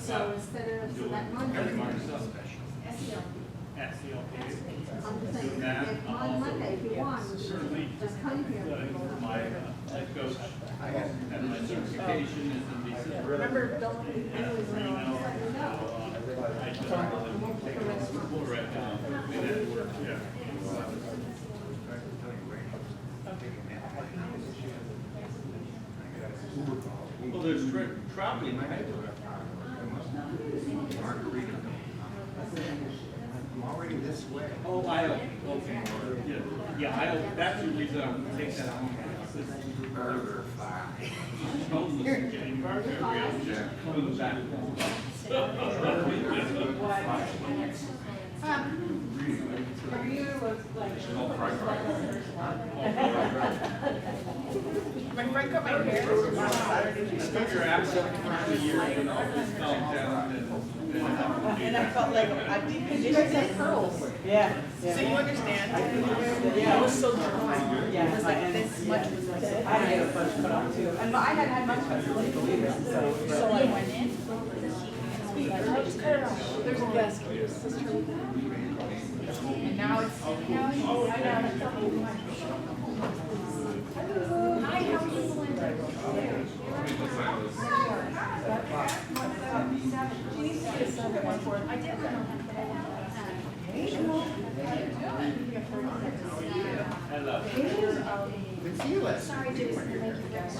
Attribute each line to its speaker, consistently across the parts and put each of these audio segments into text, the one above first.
Speaker 1: So instead of, so that Monday.
Speaker 2: SCLP.
Speaker 1: I'm just saying, if on Monday, if you want, just come here.
Speaker 2: My head coach and my certification is in December.
Speaker 1: Remember, don't always know.
Speaker 2: I just take a full rep down. Yeah. Well, there's traveling, right?
Speaker 3: I'm already this way.
Speaker 2: Oh, okay. Yeah, that's the reason I'm gonna take that home.
Speaker 3: Burger fry.
Speaker 1: For you, was like.
Speaker 4: My friend cut my hair on Saturday.
Speaker 2: Spend your absent for a year and all this calm down
Speaker 4: And I felt like I deep conditioned it. Pearls.
Speaker 5: Yeah.
Speaker 4: So you understand? Yeah. It was so dry.
Speaker 5: Yeah.
Speaker 4: It was like this much was like.
Speaker 5: I had to get a bunch put on too. And I had had much fun, believe it.
Speaker 4: So I went in. Just cut it off. There's a desk. And now it's. Hi, how are you doing? She needs to get a 714. I did run on
Speaker 3: Good to see you, Les.
Speaker 1: Sorry, Jason, thank you guys.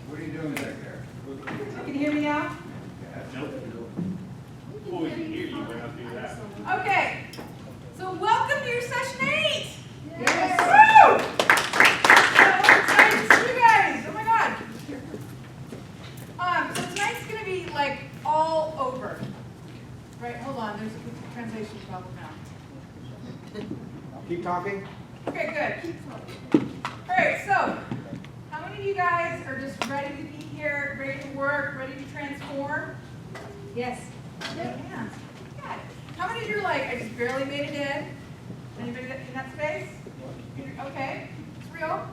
Speaker 3: What are you doing back there?
Speaker 4: Can you hear me now?
Speaker 2: Nope. Well, we can hear you, but how to do that?
Speaker 4: Okay. So welcome to your session 8.
Speaker 1: Yes.
Speaker 4: Woo! So excited to see you guys. Oh my God. So tonight's gonna be like all over. Right, hold on, there's a translation problem now.
Speaker 3: Keep talking.
Speaker 4: Okay, good. Alright, so how many of you guys are just ready to be here, ready to work, ready to transform?
Speaker 1: Yes.
Speaker 4: Yeah. Good. How many of you are like, I just barely made it in? Anybody in that space? Okay, it's real.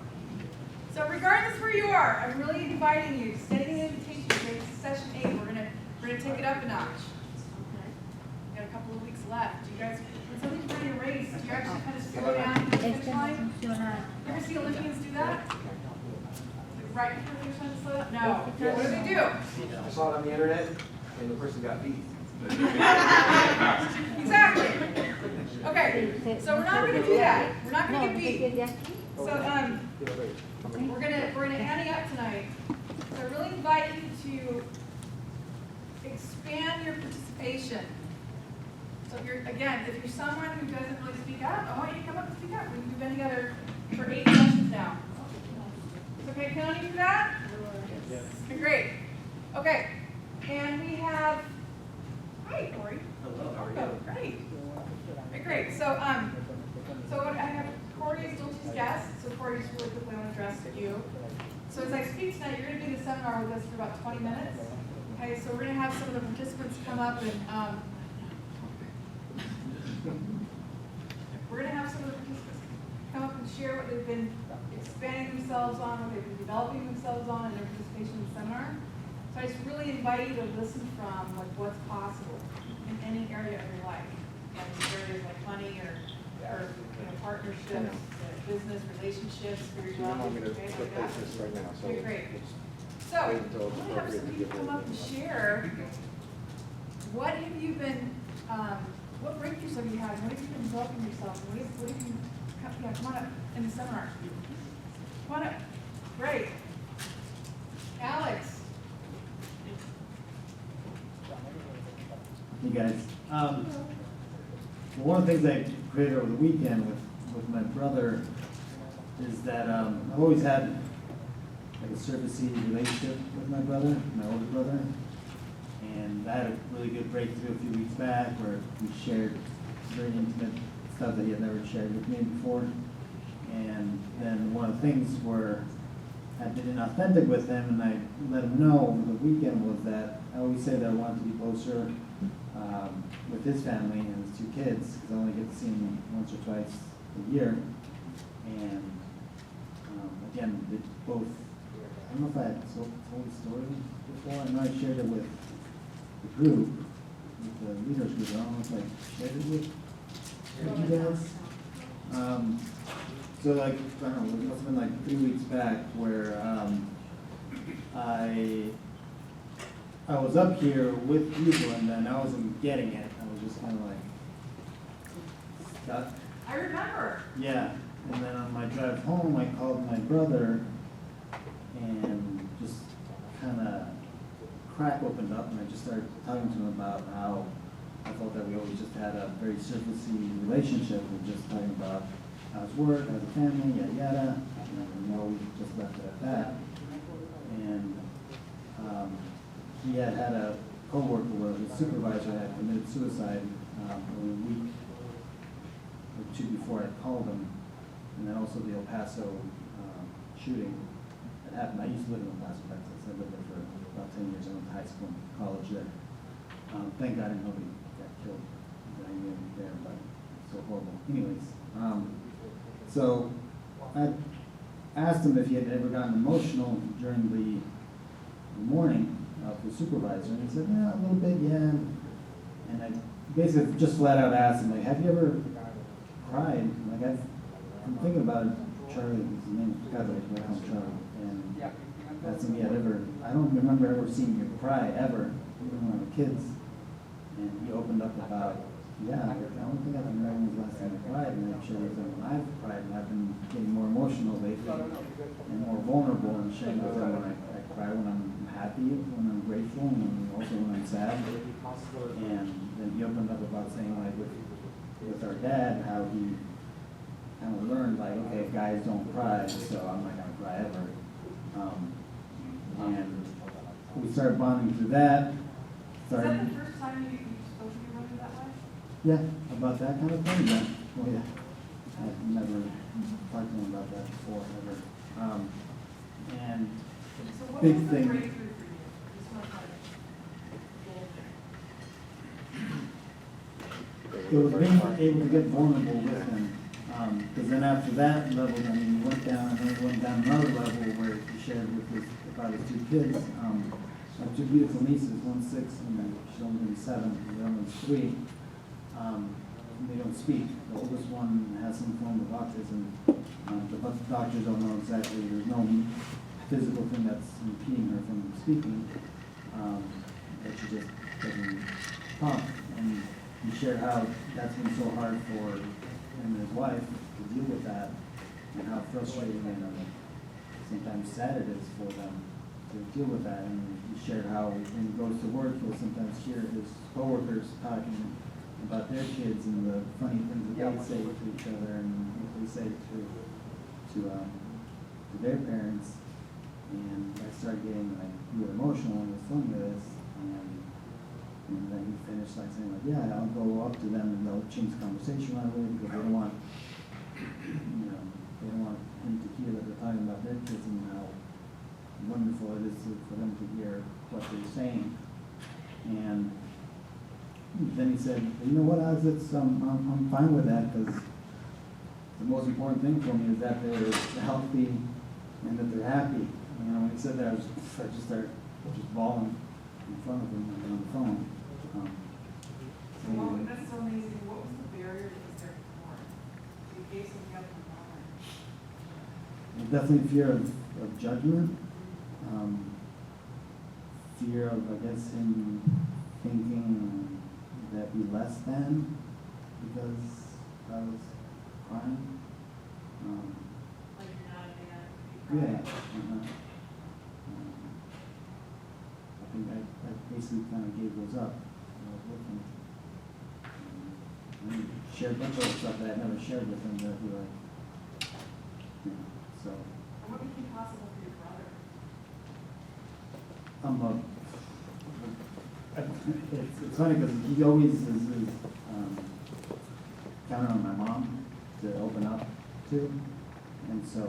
Speaker 4: So regardless where you are, I'm really inviting you, extending the invitation to session 8. We're gonna take it up a notch. We got a couple of weeks left. Do you guys, when something's ready to race, do you actually kind of slow down to the finish line? You ever see Olympians do that? Like right before the finish line to slow down? No. What do they do?
Speaker 3: I saw it on the internet, and the person got beat.
Speaker 4: Exactly. Okay, so we're not going to do that. We're not going to get beat. So we're gonna ante up tonight. So I really invite you to expand your participation. So if you're someone who doesn't really speak up, I want you to come up and speak up. We've been together for 8 sessions now. It's okay, Tony, for that? Yes. Okay, great. Okay, and we have. Hi, Corey.
Speaker 3: Hello, how are
Speaker 4: Oh, great. Okay, great. So what I have Corey is Dulce's guest. So Corey, just really quickly, I want to address you. So as I speak tonight, you're going to do the seminar with us for about 20 minutes. Okay, so we're going to have some of the participants come up and we're going to have some of the participants come up and share what they've been expanding themselves on, what they've been developing themselves on in their participation in the seminar. So I just really invite you to listen from like what's possible in any area of your life, like areas like money or partnerships, business relationships, spirituality. Okay, great. So I want to have some people come up and share what have you been what breakthroughs have you had? What have you been developing yourself? What have you, yeah, come on up in the seminar. Come on up. Great. Alex.
Speaker 6: Hey guys, one of the things I created over the weekend with my brother is that I've always had like a surfacey relationship with my brother, my older brother, and I had a really good breakthrough a few weeks back where we shared very intimate stuff that he had never shared with me before. And then one of the things where I've been inauthentic with him, and I let him know over the weekend, was that I always said that I wanted to be closer with his family and his 2 kids, because I only get to see him once or twice a year. And again, they both, I don't know if I had told the story before. I know I shared it with the group, with the leaders group. I don't know if I shared it with you guys. So like, I don't know, it must have been like 3 weeks back where I was up here with people and then I wasn't getting it. I was just kind of like stuck.
Speaker 4: I remember.
Speaker 6: Yeah, and then on my drive home, I called my brother and just kind of crack opened up and I just started talking to him about how I felt that we always just had a very surfacey relationship. We're just talking about how's work, how's the family, yada yada, and we always just left it at that. And he had a coworker where his supervisor had committed suicide a week or 2 before I called him, and then also the El Paso shooting that happened. I used to live in El Paso, Texas. I lived there for about 10 years. I went to high school and college there. Thank God nobody got killed that I knew there, but it's so horrible. Anyways, so I asked him if he had ever gotten emotional during the morning of the supervisor, and he said, yeah, a little bit, yeah. And I basically just flat out asked him, like, have you ever cried? Like, I'm thinking about it, Charlie, his name is Scott, I call him Charlie, and asked him, I don't remember ever seeing you cry, ever, even when we were kids. And he opened up about, yeah, I don't think I can remember the last time I cried, and I'm sure when I've cried, and I've been getting more emotional lately, and more vulnerable, and sharing with him when I cry when I'm happy, when I'm grateful, and also when I'm sad. And then he opened up about saying, like, with our dad, how he kind of learned, like, okay, guys don't cry, so I'm not gonna cry ever. And we started bonding through that.
Speaker 4: Is that the first time you spoke to your brother that way?
Speaker 6: Yeah, about that kind of thing, yeah. Oh, yeah. I've never talked to him about that before, ever. And
Speaker 4: So what
Speaker 6: big
Speaker 4: was the
Speaker 6: thing.
Speaker 4: breakthrough for you? Just want to
Speaker 6: It was being able to get vulnerable with him. Because then after that level, I mean, he went down, and then he went down another level where he shared about his 2 kids. My 2 beautiful nieces, one's 6 and she's only 7, the other one's 3. They don't speak. The oldest one has some form of autism. The doctors don't know exactly. There's no physical thing that's impeding her from speaking. But she just doesn't talk. And he shared how that's been so hard for him and his wife to deal with that, and how frustrating and sometimes sad it is for them to deal with that. And he shared how when he goes to work, he'll sometimes hear his coworkers talking about their kids and the funny things that they say to each other and what they say to their parents. And I started getting like really emotional when he was telling me this. And then he finished like saying like, yeah, I'll go up to them and they'll change the conversation right away because they don't want, they don't want him to hear that they're talking about their kids and how wonderful it is for them to hear what they're saying. And then he said, you know what, Oz, I'm fine with that because the most important thing for me is that they're healthy and that they're happy. When he said that, I just started just bawling in front of him on the phone.
Speaker 4: Well, that's so amazing. What was the barrier that was there before? You gave something up in the moment.
Speaker 6: Definitely fear of judgment, fear of, I guess, him thinking that we less than, because I was crying.
Speaker 4: Like you're not a man.
Speaker 6: Yeah. I think I basically kind of gave those up. I was looking. I shared a bunch of stuff that I never shared with him that he like, so.
Speaker 4: What became possible for your brother?
Speaker 6: It's funny because he always is counting on my mom to open up to, and so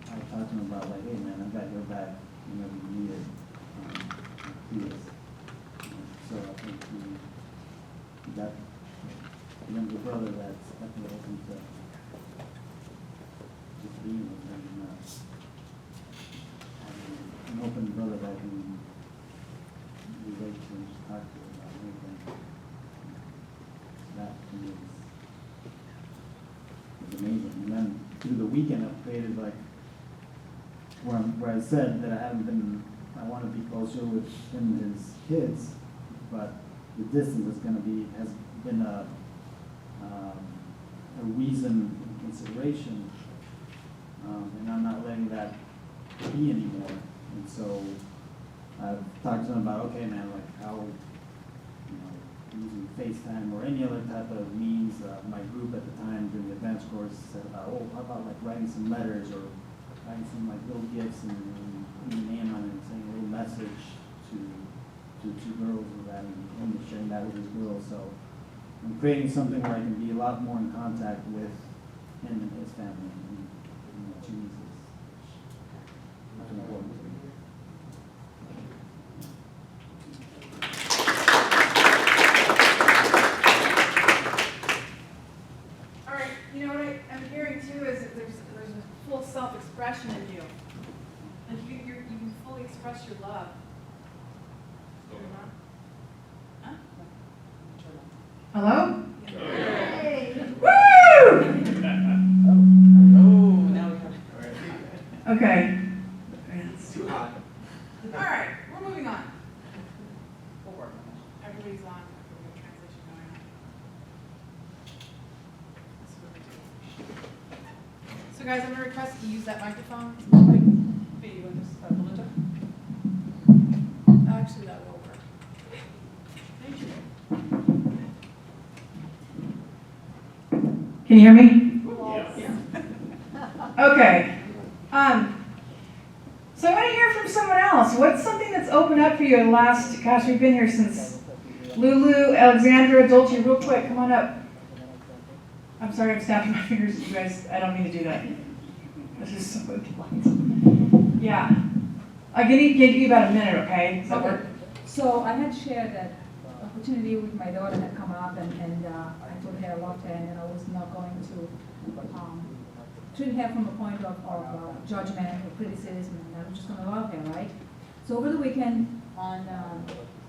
Speaker 6: I talked to him about like, hey man, I've got your back whenever you need it. He is. So I think he got a younger brother that's definitely open to just being with him and having an open brother that can relate to and just talk to about anything. That to me is amazing. And then through the weekend, I've created like where I said that I want to be closer with him and his kids, but the distance has been a reason and consideration, and I'm not letting that be anymore. And so I've talked to him about, okay, man, like how, using FaceTime or any other type of means. My group at the time during the advanced course said about, how about like writing some letters or writing some like little gifts and putting your name on it and saying a little message to two girls with that and sharing that with his girls. So I'm creating something where I can be a lot more in contact with him and his family and Jesus. That's important to me.
Speaker 4: All right, you know what I'm hearing too is that there's a full self-expression in you. Like you can fully express your love. Huh? Hello?
Speaker 1: Hey.
Speaker 4: Woo! Okay.
Speaker 3: It's too hot.
Speaker 4: All right, we're moving on. Everybody's on. We have a transition going on. This is what we do. So guys, I'm gonna request you use that microphone.
Speaker 5: Hey, you want this, Belinda?
Speaker 4: Actually, that will work. Thank you. Can you hear me? Okay. So I want to hear from someone else. What's something that's opened up for you in the last, gosh, we've been here since Lulu, Alexandra, Dolce, real quick, come on up. I'm sorry, I'm snapping my fingers at you guys. I don't mean to do that. This is so polite. Yeah. I'm going to give you about a minute, okay? Does that work?
Speaker 7: So I had shared that opportunity with my daughter had come up, and I told her I loved her, and I was not going to treat her from a point of judgment or criticism, and I was just going to love her, right? So over the weekend on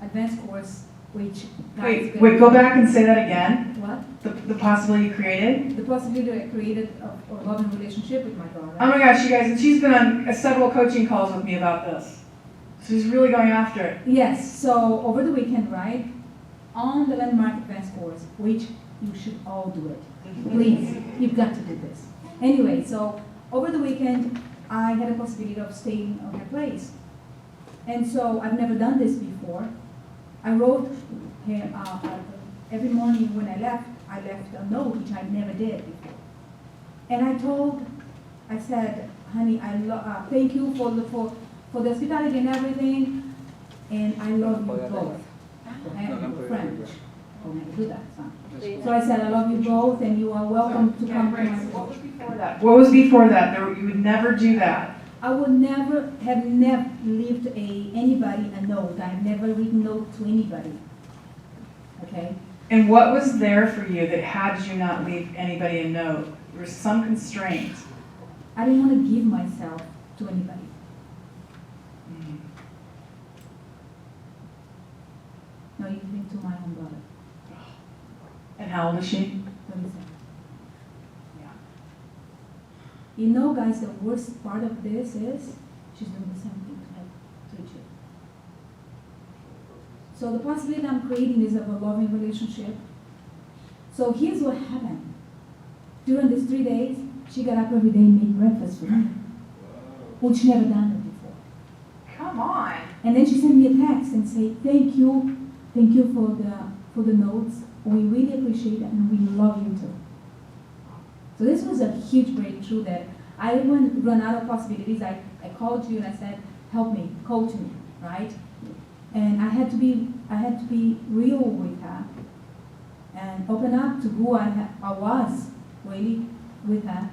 Speaker 7: advanced course, which
Speaker 4: Wait, go back and say that again.
Speaker 7: What?
Speaker 4: The possibility you created?
Speaker 7: The possibility I created a loving relationship with my daughter.
Speaker 4: Oh my gosh, you guys, and she's been on several coaching calls with me about this. So she's really going after it.
Speaker 7: Yes, so over the weekend, right, on the landmark advanced course, which you should all do it. Please, you've got to do this. Anyway, so over the weekend, I had a possibility of staying on her place. And so I've never done this before. I wrote her, every morning when I left a note, which I never did before. And I said, honey, thank you for the hospitality and everything, and I love you both. And French. Oh, I do that, son. So I said, I love you both, and you are welcome to come to my
Speaker 4: What was before that? What was before that? You would never do that.
Speaker 7: I would never have lived anybody a note. I've never written note to anybody. Okay?
Speaker 4: And what was there for you that had you not leave anybody a note? There was some constraint.
Speaker 7: I didn't want to give myself to anybody. No, even to my own brother.
Speaker 4: And how old is she?
Speaker 7: 27.
Speaker 4: Yeah.
Speaker 7: You know, guys, the worst part of this is she's doing the same thing to her 3 children. So the possibility I'm creating is of a loving relationship. So here's what happened. During these 3 days, she got up every day and made breakfast for me, which never done it before.
Speaker 4: Come on.
Speaker 7: And then she sent me a text and said, thank you for the notes. We really appreciate it and we love you too. So this was a huge breakthrough that I didn't run out of possibilities. I called you and I said, help me, coach me, right? And I had to be real with her and open up to who I was really with her.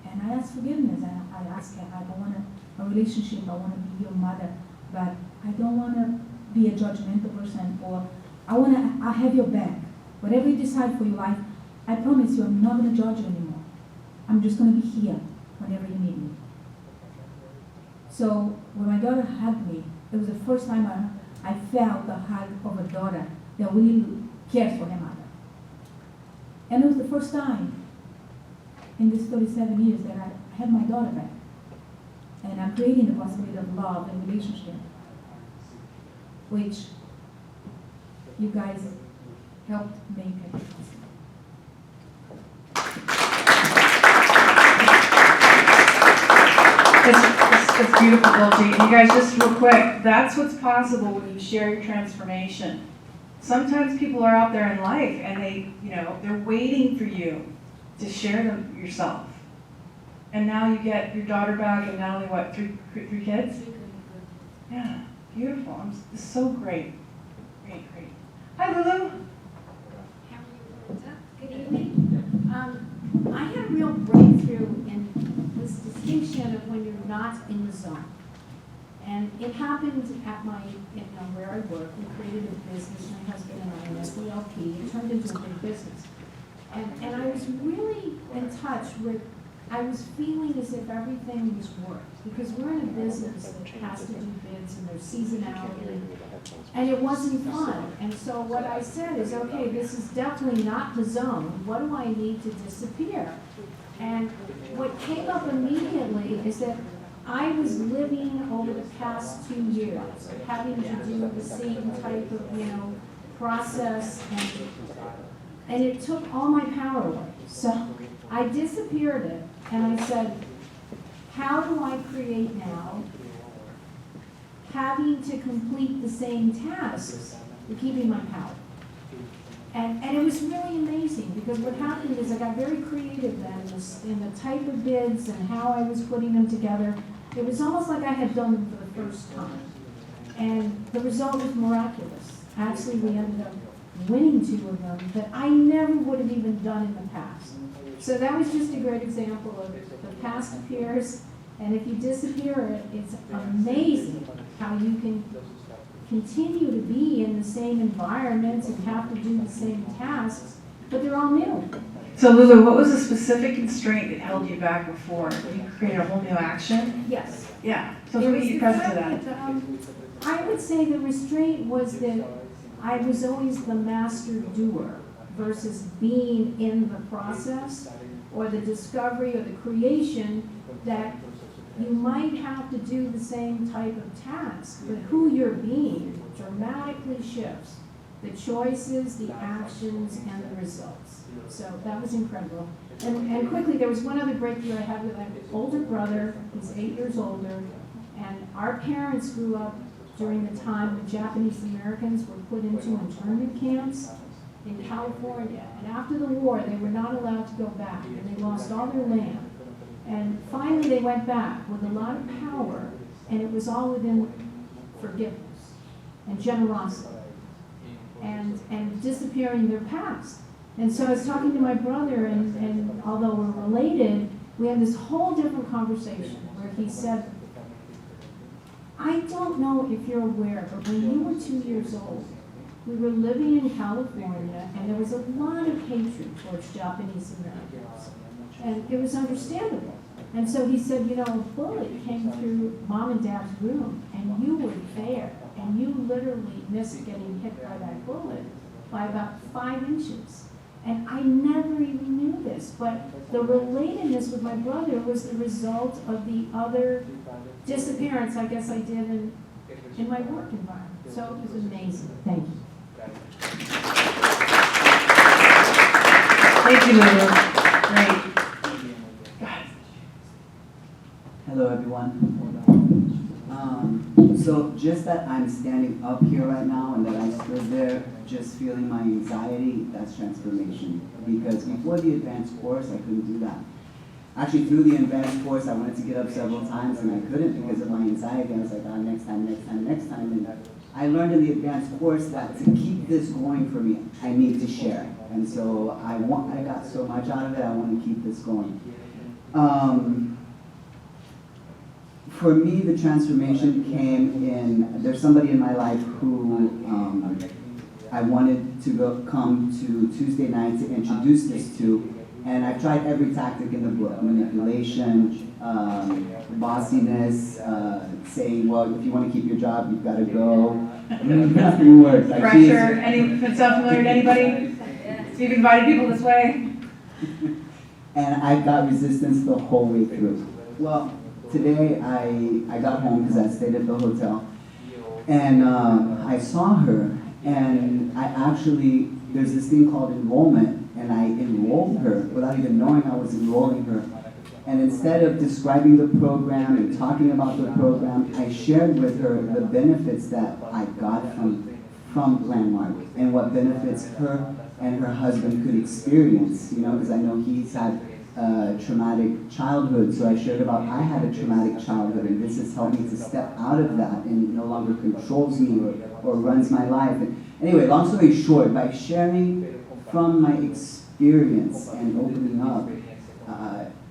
Speaker 7: And I asked forgiveness. I asked her, I don't want a relationship, I want to be your mother, but I don't want to be a judgmental person, or I have your back. Whatever you decide for your life, I promise you I'm not going to judge you anymore. I'm just going to be here whenever you need me. So when my daughter hugged me, it was the first time I felt the hug of a daughter that really cares for her mother. And it was the first time in these 37 years that I had my daughter back. And I'm creating the possibility of love and relationship, which you guys helped make it possible.
Speaker 5: It's beautiful, Dolce. You guys, just real quick, that's what's possible when you share your transformation. Sometimes people are out there in life and they're waiting for you to share them yourself. And now you get your daughter back and not only what, three kids? Yeah, beautiful. It's so great. Great. Hi, Lulu.
Speaker 1: Good evening. I had a real breakthrough in this distinction of when you're not in the zone. And it happened at where I work. We created a business, my husband and I, an SELP. It turned into a big business. And I was really in touch with, I was feeling as if everything was worked. Because we're in a business that has to do bids and there's seasonality. And it wasn't fun. And so what I said is, okay, this is definitely not the zone. What do I need to disappear? And what came up immediately is that I was living over the past 2 years, having to do the same type of, process, and it took all my power away. So I disappeared it, and I said, how do I create now having to complete the same tasks but keeping my power? And it was really amazing, because what happened is I got very creative then in the type of bids and how I was putting them together. It was almost like I had done them for the first time. And the result was miraculous. Actually, we ended up winning 2 of them that I never would have even done in the past. So that was just a great example of the past appears, and if you disappear it, it's amazing how you can continue to be in the same environments and have to do the same tasks, but they're all new.
Speaker 5: So Lulu, what was the specific constraint that held you back before? You created a whole new action?
Speaker 1: Yes.
Speaker 5: Yeah. So what you present to that?
Speaker 1: I would say the restraint was that I was always the master doer versus being in the process or the discovery or the creation, that you might have to do the same type of task, but who you're being dramatically shifts the choices, the actions, and the results. So that was incredible. And quickly, there was one other breakthrough I had with my older brother. He's 8 years older, and our parents grew up during the time when Japanese Americans were put into internment camps in California. And after the war, they were not allowed to go back, and they lost all their land. And finally, they went back with a lot of power, and it was all within forgiveness and generosity and disappearing their past. And so I was talking to my brother, and although we're related, we had this whole different conversation where he said, I don't know if you're aware, but when you were 2 years old, we were living in California, and there was a lot of hatred towards Japanese Americans. And it was understandable. And so he said, a bullet came through Mom and Dad's room, and you were there, and you literally missed getting hit by that bullet by about 5 inches. And I never even knew this, but the relatedness with my brother was the result of the other disappearance I guess I did in my work environment. So it was amazing. Thank you.
Speaker 5: Thank you, Lulu. Great. Go ahead.
Speaker 3: Hello, everyone. So just that I'm standing up here right now and that I stood there just feeling my anxiety, that's transformation. Because before the advanced course, I couldn't do that. Actually, through the advanced course, I wanted to get up several times and I couldn't because of my anxiety. I was like, oh, next time. And I learned in the advanced course that to keep this going for me, I need to share. And so I got so much out of it, I want to keep this going. For me, the transformation came in, there's somebody in my life who I wanted to come to Tuesday night to introduce this to, and I've tried every tactic in the book: manipulation, bossiness, saying, well, if you want to keep your job, you've got to go. Nothing works.
Speaker 5: Pressure. Any sound familiar to anybody? So you've invited people this way?
Speaker 3: And I got resistance the whole way through. Well, today I got home because I stayed at the hotel, and I saw her, and there's this thing called enrollment, and I enrolled her without even knowing I was enrolling her. And instead of describing the program and talking about the program, I shared with her the benefits that I got from Landmark and what benefits her and her husband could experience, because I know he's had traumatic childhood, so I shared about I had a traumatic childhood, and this has helped me to step out of that, and it no longer controls me or runs my life. And anyway, long story short, by sharing from my experience and opening up,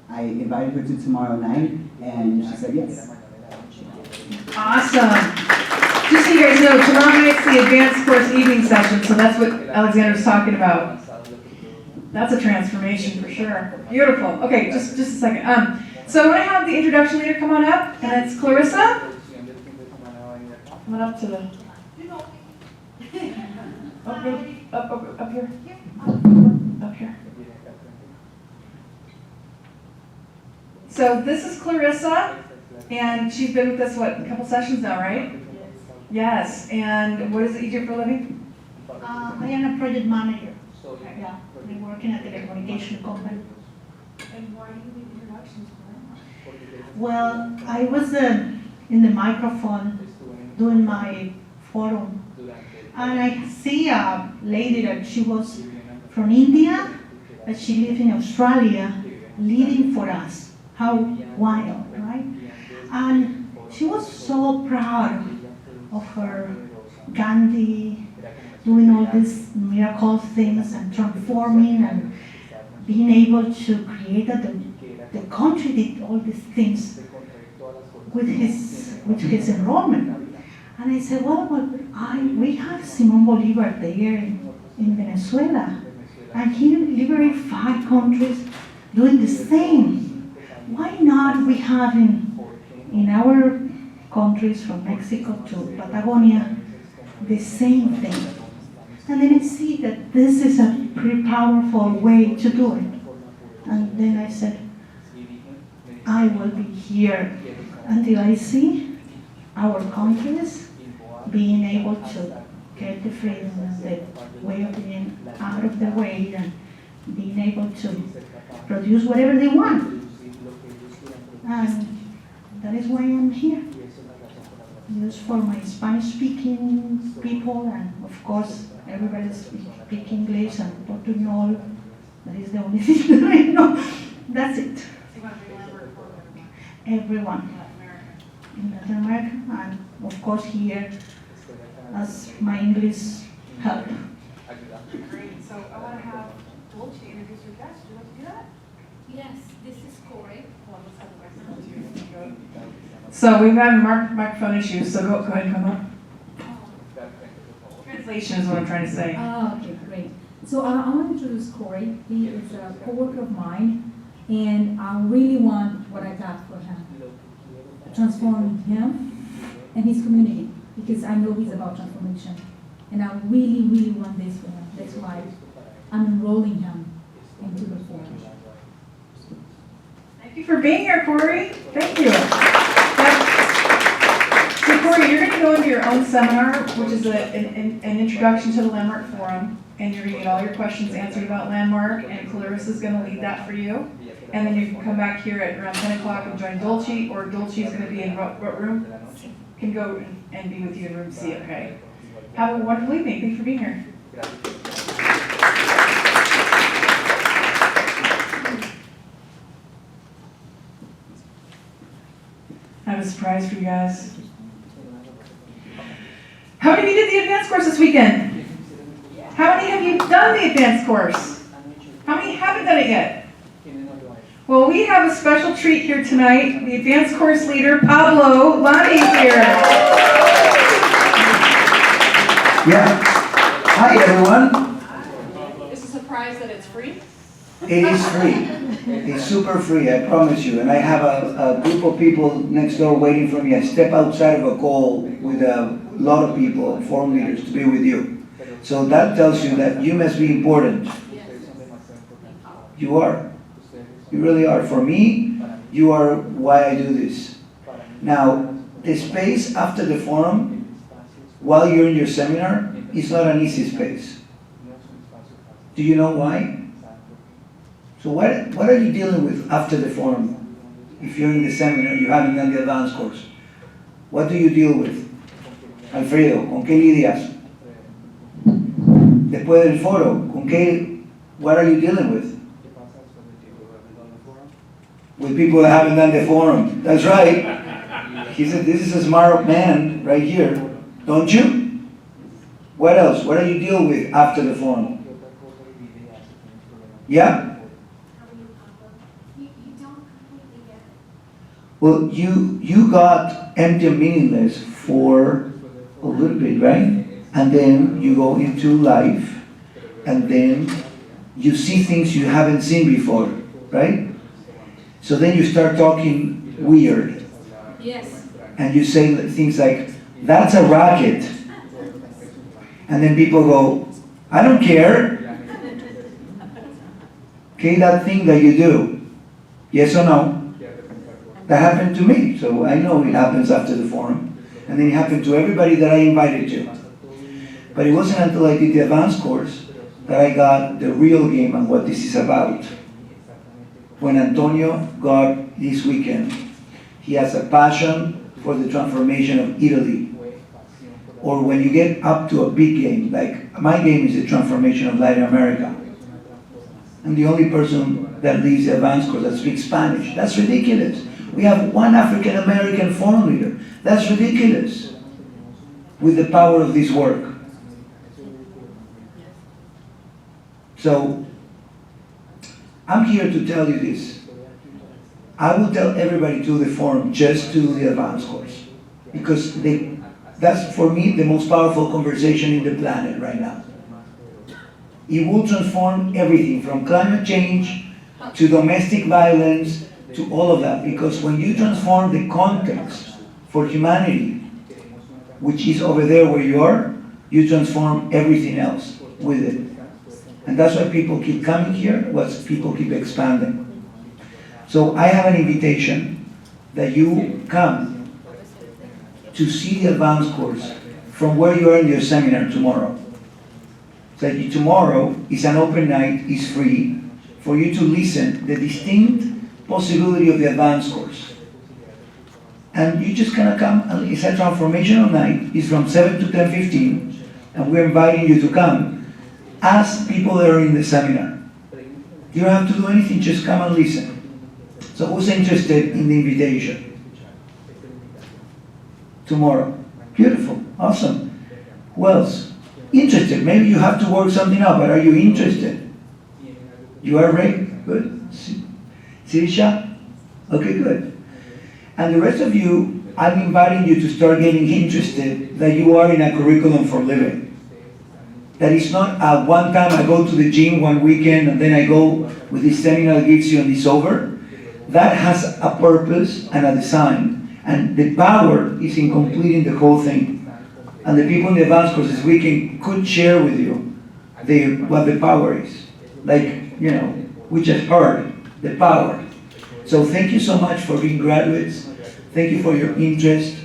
Speaker 3: I invited her to tomorrow night, and she said yes.
Speaker 5: Awesome. Just so you guys know, tomorrow night's the advanced course evening session, so that's what Alexander's talking about. That's a transformation for sure. Beautiful. Okay, just a second. So I want to have the introduction leader come on up, and it's Clarissa. Come on up to the... Up here. Up here. So this is Clarissa, and she's been with us, a couple sessions now, right? Yes. And what is it you do for a living?
Speaker 8: I am a project manager. Yeah, I'm working at a telecommunication company.
Speaker 1: And why do you need introductions for them?
Speaker 8: Well, I was in the microphone doing my forum, and I see a lady that she was from India, but she lived in Australia, leading for us. How wild, right? And she was so proud of her Gandhi, doing all these miracle things and transforming and being able to create that the country did all these things with his enrollment. And I said, well, we have Simon Bolivar there in Venezuela, and he liberated 5 countries doing the same. Why not we have in our countries from Mexico to Patagonia the same thing? And then I see that this is a pretty powerful way to do it. And then I said, I will be here until I see our countries being able to get the freedom and the way of being out of the way and being able to produce whatever they want. And that is why I'm here. Just for my Spanish-speaking people, and of course, everybody speaks English and Portuguese. That is the only thing that I know. That's it. Everyone in Latin America, and of course here, as my English help.
Speaker 4: Great. So I want to have Dolce introduce your guest. Would you like to do that?
Speaker 9: Yes, this is Corey.
Speaker 5: So we've had microphone issues, so go ahead and come up. Translation is what I'm trying to say.
Speaker 1: Okay, great. So I want to introduce Corey. He is a co-worker of mine, and I really want what I got for him. Transform him and his community, because I know he's about transformation. And I really, really want this for him. That's why I'm enrolling him into the forge.
Speaker 5: Thank you for being here, Corey. Thank you. So Corey, you're going to go into your own seminar, which is an introduction to the Landmark Forum. and you're gonna get all your questions answered about Landmark, and Clarissa's gonna lead that for you. And then you can come back here at around 10 o'clock and join Dolce, or Dolce is gonna be in what room? Can go and be with you in room C, okay? Have a wonderful evening, thanks for being here. I have a surprise for you guys. How many of you did the advanced course this weekend? How many have you done the advanced course? How many haven't done it yet? Well, we have a special treat here tonight. The advanced course leader, Pablo Lani, is here.
Speaker 10: Yeah. Hi, everyone.
Speaker 4: It's a surprise that it's free.
Speaker 10: It is free. It's super free, I promise you. And I have a group of people next door waiting for me. I step outside of a call with a lot of people, forum leaders, to be with you. So that tells you that you must be important. You are. You really are. For me, you are why I do this. Now, the space after the forum, while you're in your seminar, is not an easy space. Do you know why? So what are you dealing with after the forum? If you're in the seminar, you haven't done the advanced course. What do you deal with? Alfredo, ¿con qué lidias? Después del foro, ¿con qué? What are you dealing with? With people that haven't done the forum. That's right. He said, this is a smart man right here. Don't you? What else? What do you deal with after the forum? Yeah?
Speaker 1: You don't completely get it.
Speaker 10: Well, you got empty and meaningless for a little bit, right? And then you go into life, and then you see things you haven't seen before, right? So then you start talking weird.
Speaker 9: Yes.
Speaker 10: And you say things like, that's a racket. And then people go, I don't care. Okay, that thing that you do, yes or no? That happened to me, so I know it happens after the forum. And then it happened to everybody that I invited to. But it wasn't until I did the advanced course that I got the real game and what this is about. When Antonio got this weekend, he has a passion for the transformation of Italy. Or when you get up to a big game, like my game is the transformation of Latin America. I'm the only person that leads the advanced course that speaks Spanish. That's ridiculous. We have one African American forum leader. That's ridiculous. With the power of this work. So, I'm here to tell you this. I will tell everybody to the forum, just to the advanced course. Because that's, for me, the most powerful conversation in the planet right now. It will transform everything from climate change to domestic violence to all of that. Because when you transform the context for humanity, which is over there where you are, you transform everything else with it. And that's why people keep coming here, why people keep expanding. So I have an invitation that you come to see the advanced course from where you are in your seminar tomorrow. So tomorrow is an open night, is free, for you to listen the distinct possibility of the advanced course. And you just gonna come, it's a transformational night, it's from 7 to 10:15, and we're inviting you to come as people that are in the seminar. You don't have to do anything, just come and listen. So who's interested in the invitation? Tomorrow. Beautiful, awesome. Who else? Interested, maybe you have to work something out, but are you interested? You are, Ray? Good. Sirisha? Okay, good. And the rest of you, I'm inviting you to start getting interested that you are in a curriculum for living. That it's not a one time I go to the gym one weekend and then I go with this seminar that gives you and it's over. That has a purpose and a design. And the power is in completing the whole thing. And the people in the advanced course this weekend could share with you what the power is. Like, we just heard the power. So thank you so much for being graduates. Thank you for your interest.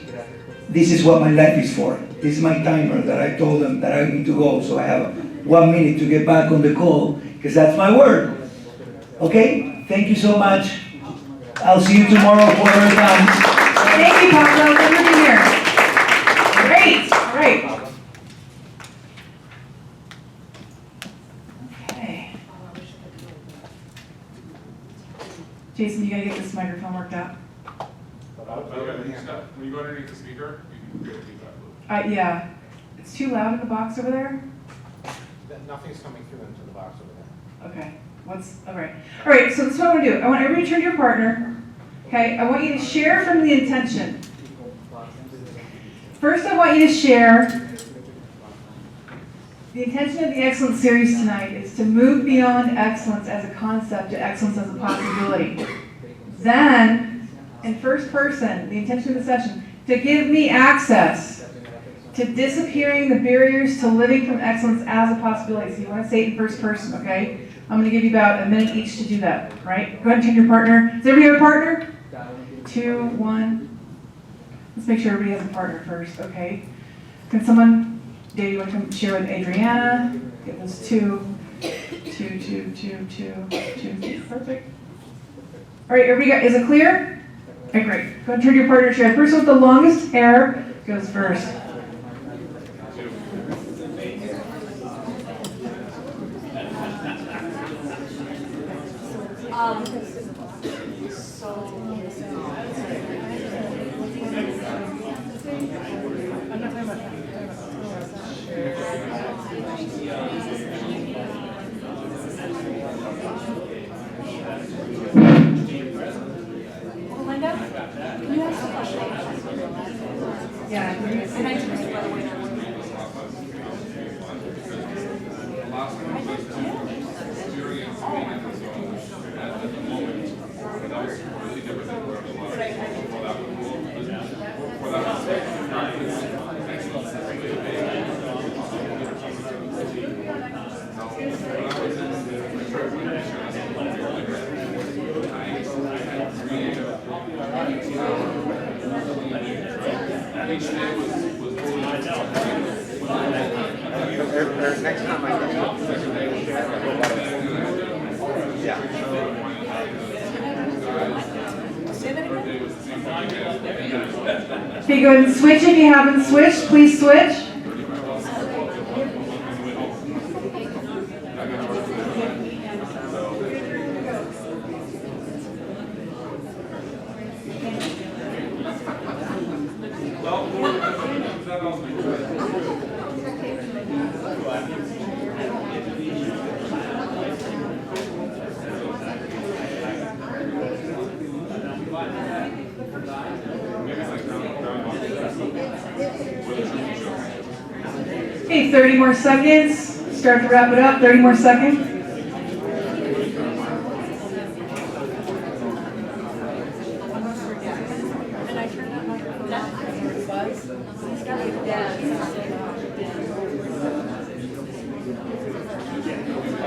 Speaker 10: This is what my life is for. This is my timer that I told them that I need to go, so I have 1 minute to get back on the call, because that's my word. Okay? Thank you so much. I'll see you tomorrow for another time.
Speaker 5: Thank you, Pablo, good to be here. Great, all right. Okay. Jason, you gotta get this microphone worked out.
Speaker 2: When you go underneath the speaker, you can get feedback loop.
Speaker 5: Yeah, it's too loud in the box over there?
Speaker 11: Nothing's coming through into the box over there.
Speaker 5: Okay, all right, so this is what I want to do. I want everybody to turn to your partner, okay? I want you to share from the intention. First, I want you to share the intention of the Excellence series tonight is to move beyond excellence as a concept to excellence as a possibility. Then, in first person, the intention of the session, to give me access to disappearing the barriers to living from excellence as a possibility. So you want to say it in first person, okay? I'm going to give you about a minute each to do that, right? Go ahead and turn to your partner. Does everybody have a partner? 2, 1. Let's make sure everybody has a partner first, okay? Can someone, Dave, you want to come share with Adriana? Get those 2. 2. Perfect. All right, everybody got, is it clear? Okay, great. Go ahead and turn to your partner, share. The person with the longest hair goes first.
Speaker 11: Next time I
Speaker 5: Okay, go ahead and switch if you haven't switched. Please switch. Okay, 30 more seconds. Start to wrap it up. 30 more seconds.